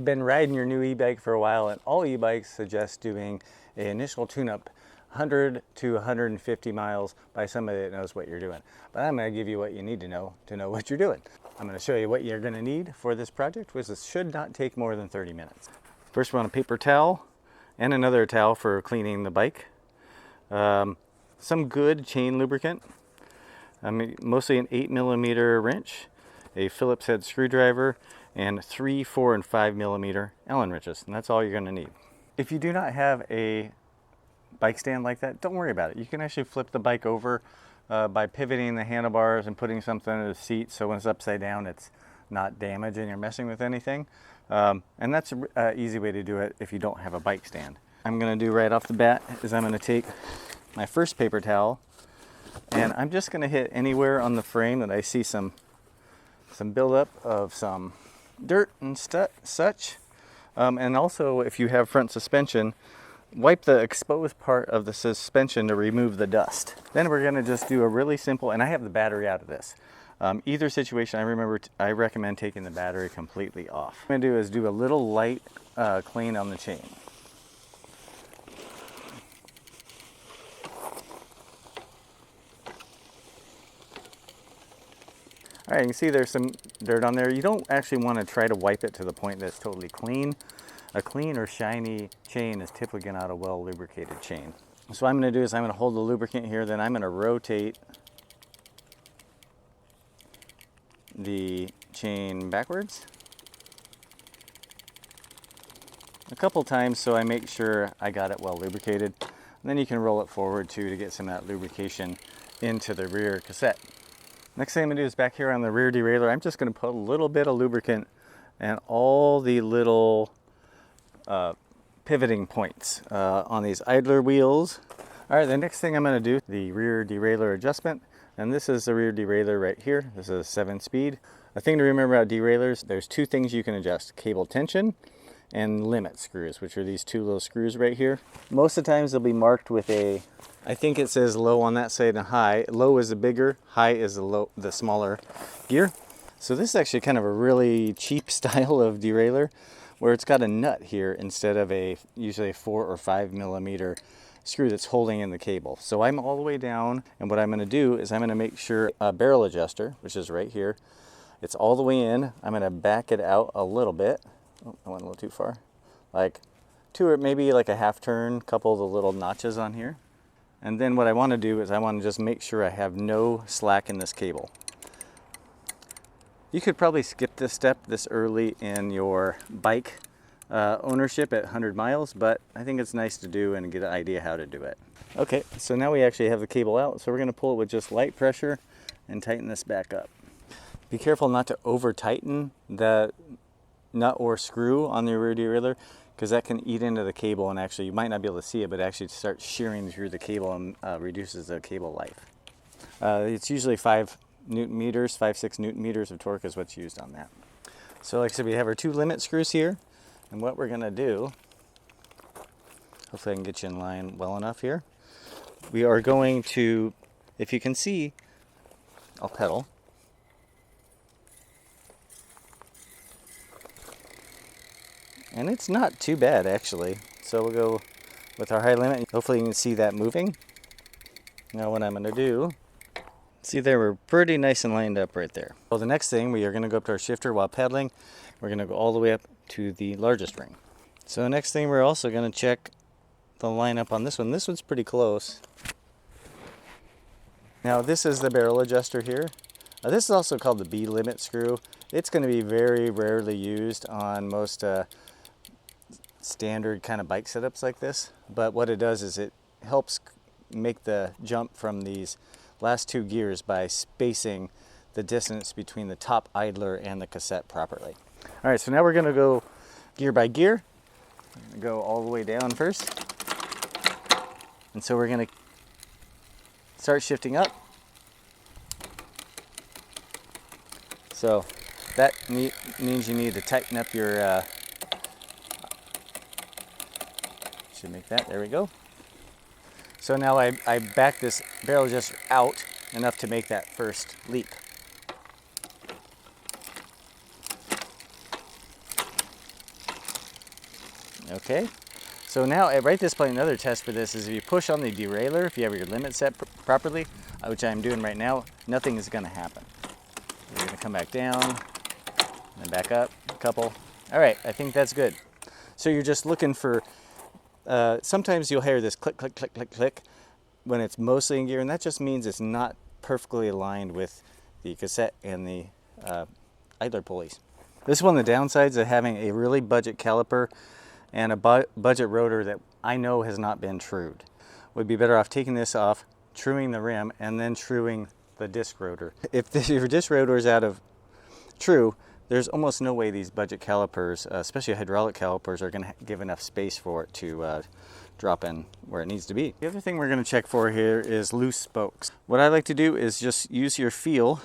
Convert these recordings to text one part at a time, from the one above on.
been riding your new e-bike for a while, and all e-bikes suggest doing an initial tune-up 100 to 150 miles by somebody that knows what you're doing. But I'm going to give you what you need to know what you're doing. I'm going to show you what you're going to need for this project, which should not take more than 30 minutes. First, we want a paper towel and another towel for cleaning the bike. Some good chain lubricant, mostly an 8mm wrench, a Phillips head screwdriver, and 3, 4, and 5mm Allen wrenches, and that's all you're going to need. If you do not have a bike stand like that, don't worry about it. You can actually flip the bike over by pivoting the handlebars and putting something under the seat, so when it's upside down it's not damaged and you're messing with anything. And that's an easy way to do it if you don't have a bike stand. I'm going to do right off the bat is I'm going to take my first paper towel, and I'm just going to hit anywhere on the frame that I see some buildup of some dirt and such. And also, if you have front suspension, wipe the exposed part of the suspension to remove the dust. Then we're going to just do a really simple, and I have the battery out of this. Either situation, I recommend taking the battery completely off. What I'm going to do is do a little light clean on the chain. All right, you can see there's some dirt on there. You don't actually want to try to wipe it to the point that's totally clean. A clean or shiny chain is typically not a well lubricated chain. So what I'm going to do is I'm going to hold the lubricant here, then I'm going to rotate the chain backwards a couple times so I make sure I got it well lubricated. And then you can roll it forward too to get some of that lubrication into the rear cassette. Next thing I'm going to do is back here on the rear derailleur, I'm just going to put a little bit of lubricant and all the little pivoting points on these idler wheels. All right, the next thing I'm going to do, the rear derailleur adjustment, and this is the rear derailleur right here. This is a 7-speed. A thing to remember about derailleurs, there's two things you can adjust: cable tension and limit screws, which are these two little screws right here. Most of the times they'll be marked with a, I think it says low on that side and high. Low is the bigger, high is the smaller gear. So this is actually kind of a really cheap style of derailleur, where it's got a nut here instead of usually a 4 or 5mm screw that's holding in the cable. So I'm all the way down, and what I'm going to do is I'm going to make sure a barrel adjuster, which is right here, it's all the way in. I'm going to back it out a little bit. Oh, I went a little too far. Like 2 or maybe like a half turn, couple of the little notches on here. And then what I want to do is I want to just make sure I have no slack in this cable. You could probably skip this step this early in your bike ownership at 100 miles, but I think it's nice to do and get an idea how to do it. Okay, so now we actually have the cable out, so we're going to pull it with just light pressure and tighten this back up. Be careful not to over tighten the nut or screw on the rear derailleur, because that can eat into the cable, and actually you might not be able to see it, but actually start shearing through the cable and reduces the cable life. It's usually 5 Newton meters, 5-6 Newton meters of torque is what's used on that. So like I said, we have our 2 limit screws here, and what we're going to do, hopefully I can get you in line well enough here, we are going to, if you can see, I'll pedal. And it's not too bad actually. So we'll go with our high limit. Hopefully you can see that moving. Now what I'm going to do, see there, we're pretty nice and lined up right there. Well, the next thing, we are going to go up to our shifter while pedaling. We're going to go all the way up to the largest ring. So the next thing, we're also going to check the lineup on this one. This one's pretty close. Now this is the barrel adjuster here. This is also called the B limit screw. It's going to be very rarely used on most standard kind of bike setups like this, but what it does is it helps make the jump from these last 2 gears by spacing the distance between the top idler and the cassette properly. All right, so now we're going to go gear by gear. I'm going to go all the way down first, and so we're going to start shifting up. So that means you need to tighten up your should make that, there we go. So now I back this barrel just out enough to make that first leap. Okay, so now right at this point, another test for this is if you push on the derailleur, if you have your limit set properly, which I'm doing right now, nothing is going to happen. You're going to come back down, and then back up a couple. All right, I think that's good. So you're just looking for, sometimes you'll hear this click, click, click, click, click when it's mostly in gear, and that just means it's not perfectly aligned with the cassette and the idler pulleys. This is one of the downsides of having a really budget caliper and a budget rotor that I know has not been trued. Would be better off taking this off, truing the rim, and then truing the disc rotor. If your disc rotor is out of true, there's almost no way these budget calipers, especially hydraulic calipers, are going to give enough space for it to drop in where it needs to be. The other thing we're going to check for here is loose spokes. What I like to do is just use your feel,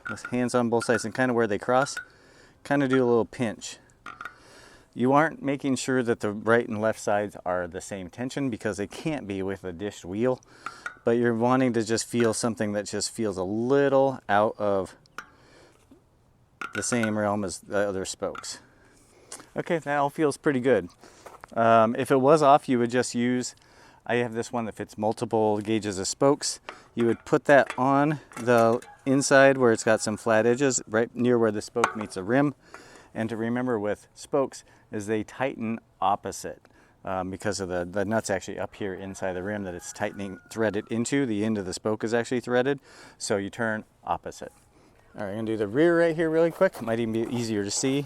with hands on both sides and kind of where they cross, kind of do a little pinch. You aren't making sure that the right and left sides are the same tension because they can't be with a dished wheel, but you're wanting to just feel something that just feels a little out of the same realm as the other spokes. Okay, that all feels pretty good. If it was off, you would just use, I have this one that fits multiple gauges of spokes. You would put that on the inside where it's got some flat edges, right near where the spoke meets the rim. And to remember with spokes is they tighten opposite because of the nuts actually up here inside the rim that it's tightening, threaded into. The end of the spoke is actually threaded, so you turn opposite. All right, I'm gonna do the rear right here really quick. It might even be easier to see.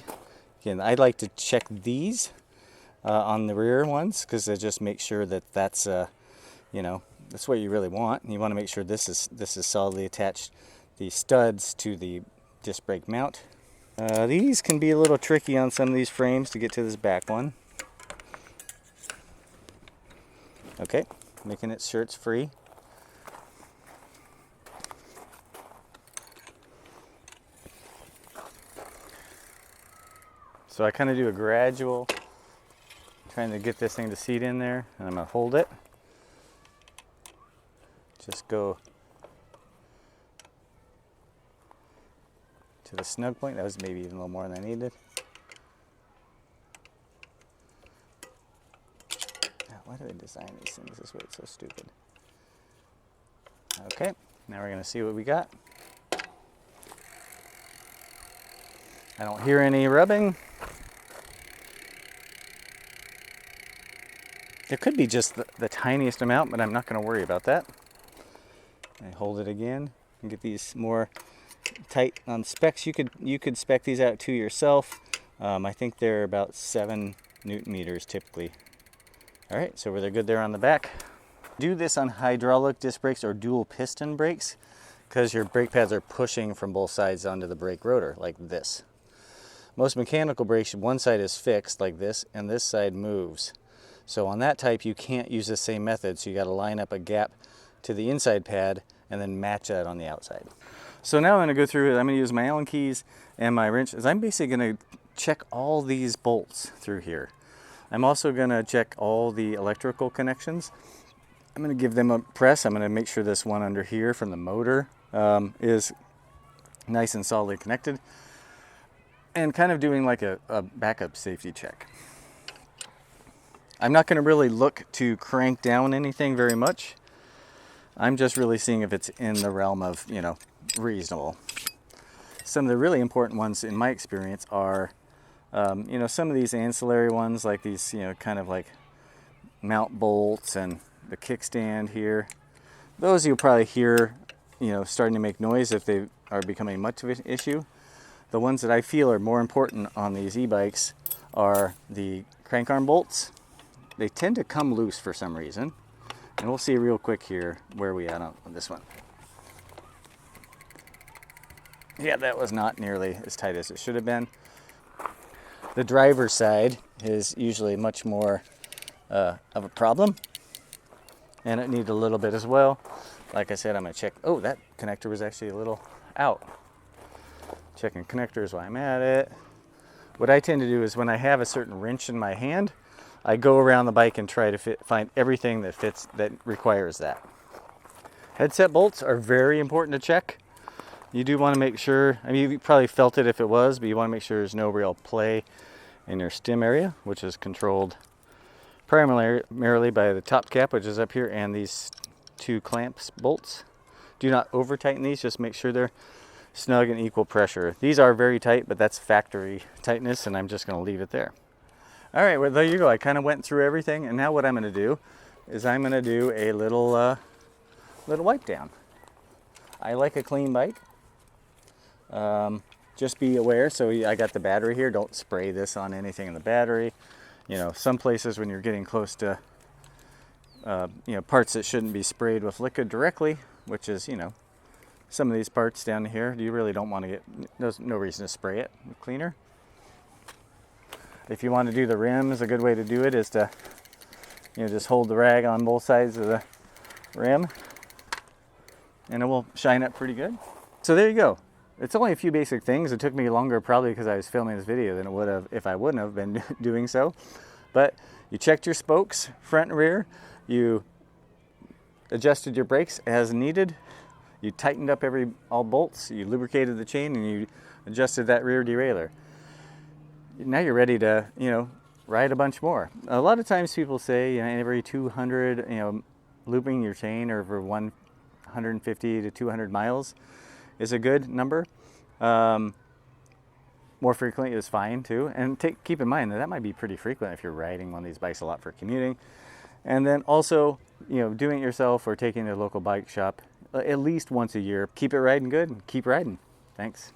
Again, I'd like to check these on the rear ones because it just makes sure that that's, you know, that's what you really want. You want to make sure this is solidly attached, the studs to the disc brake mount. These can be a little tricky on some of these frames to get to this back one. Okay, making it sure it's free. So I kind of do a gradual, trying to get this thing to seat in there, and I'm going to hold it. Just go to the snug point. That was maybe even a little more than I needed. Why do they design these things this way? It's so stupid. Okay, now we're going to see what we got. I don't hear any rubbing. It could be just the tiniest amount, but I'm not going to worry about that. I hold it again and get these more tight on specs. You could spec these out to yourself. I think they're about 7 Newton meters typically. All right, so they're good there on the back. Do this on hydraulic disc brakes or dual piston brakes because your brake pads are pushing from both sides onto the brake rotor like this. Most mechanical brakes, one side is fixed like this and this side moves. So on that type, you can't use the same method. So you got to line up a gap to the inside pad and then match that on the outside. So now I'm going to go through it. I'm going to use my Allen keys and my wrench. I'm basically going to check all these bolts through here. I'm also going to check all the electrical connections. I'm going to give them a press. I'm going to make sure this one under here from the motor is nice and solidly connected. And kind of doing like a backup safety check. I'm not going to really look to crank down anything very much. I'm just really seeing if it's in the realm of, you know, reasonable. Some of the really important ones in my experience are, you know, some of these ancillary ones like these, you know, kind of like mount bolts and the kickstand here. Those you'll probably hear, you know, starting to make noise if they are becoming much of an issue. The ones that I feel are more important on these e-bikes are the crank arm bolts. They tend to come loose for some reason. And we'll see real quick here where we at on this one. Yeah, that was not nearly as tight as it should have been. The driver's side is usually much more of a problem. And it needed a little bit as well. Like I said, I'm going to check. Oh, that connector was actually a little out. Checking connectors while I'm at it. What I tend to do is when I have a certain wrench in my hand, I go around the bike and try to find everything that fits, that requires that. Headset bolts are very important to check. You do want to make sure, I mean, you probably felt it if it was, but you want to make sure there's no real play in your stem area, which is controlled primarily by the top cap, which is up here, and these two clamps bolts. Do not over tighten these, just make sure they're snug and equal pressure. These are very tight, but that's factory tightness, and I'm just going to leave it there. All right, well, there you go. I kind of went through everything, and now what I'm going to do is I'm going to do a little wipe down. I like a clean bike. Just be aware. So I got the battery here. Don't spray this on anything in the battery. You know, some places when you're getting close to parts that shouldn't be sprayed with liquid directly, which is, you know, some of these parts down here, you really don't want to get, there's no reason to spray it with cleaner. If you want to do the rims, a good way to do it is to, you know, just hold the rag on both sides of the rim and it will shine up pretty good. So there you go. It's only a few basic things. It took me longer probably because I was filming this video than it would have if I wouldn't have been doing so. But you checked your spokes, front and rear. You adjusted your brakes as needed. You tightened up all bolts. You lubricated the chain and you adjusted that rear derailleur. Now you're ready to, you know, ride a bunch more. A lot of times people say, you know, every 200, you know, looping your chain or over 150 to 200 miles is a good number. More frequently is fine too. And keep in mind that might be pretty frequent if you're riding one of these bikes a lot for commuting. And then also, you know, doing it yourself or taking to a local bike shop at least once a year. Keep it riding good and keep riding. Thanks.